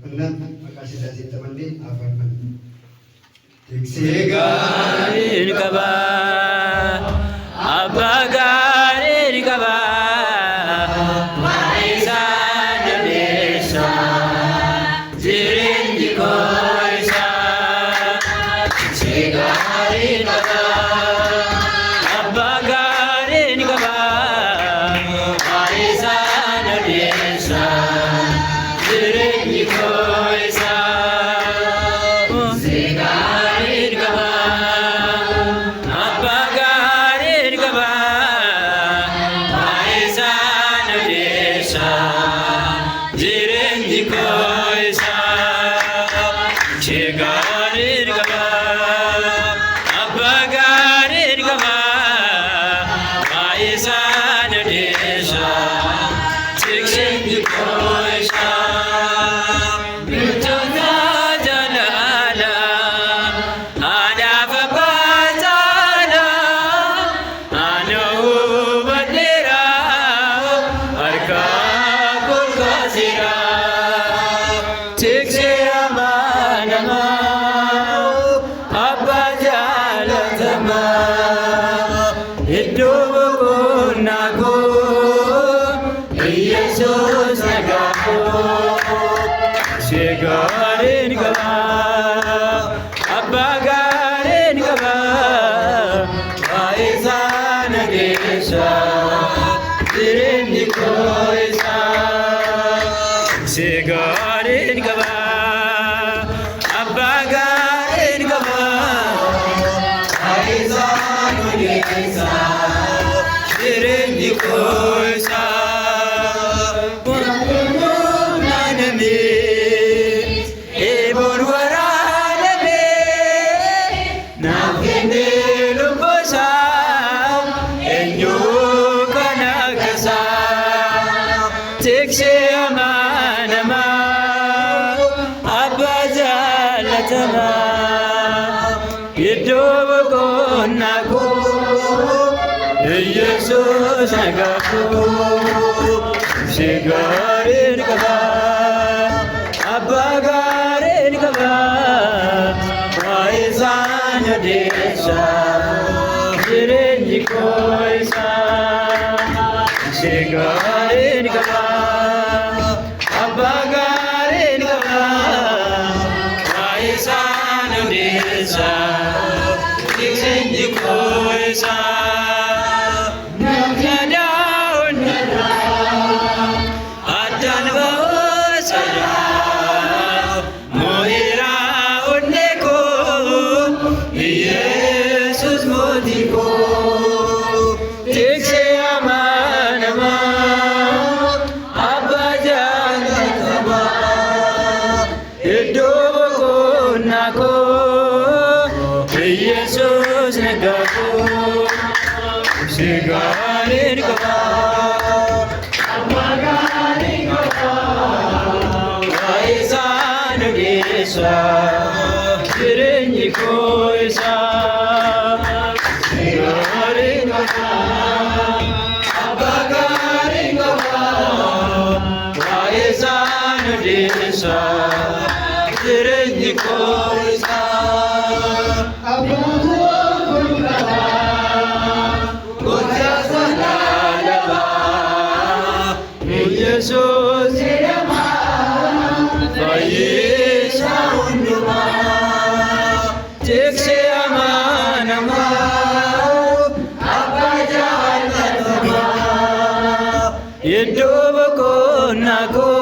Benar, makasih dari teman di apa kan? Tiksigarin kaba, abagarin kaba, maisan desa, jirin dikoisa. Tiksigarin kaba, abagarin kaba, maisan desa, jirin dikoisa. Garin gaba, abagarin gaba, aisan desa, jirin dikoisa. Garin gaba, abagarin gaba, aisan desa, jirin dikoisa. Yesus nagaku, sigarin kaba, abagarin kaba, waisan desa, jirin dikoisa. Sigarin kaba, abagarin kaba, waisan desa, jirin dikoisa. Sigarin kaba, abagarin kaba, waisan desa, jirin dikoisa. Sigarin kaba, abagarin kaba, waisan desa, jirin dikoisa. Yesus bayi saunduma jekse amanama apa jalan tama hidup nako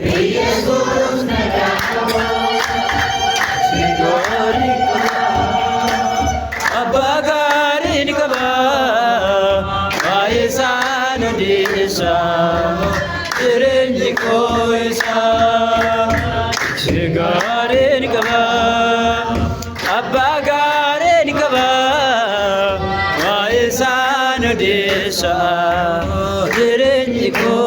Yesus nako sigari abagarin kaba aisan desa jirin dikoisa. Sigarin kaba, abagarin kaba, waisan desa, jirin dikoisa.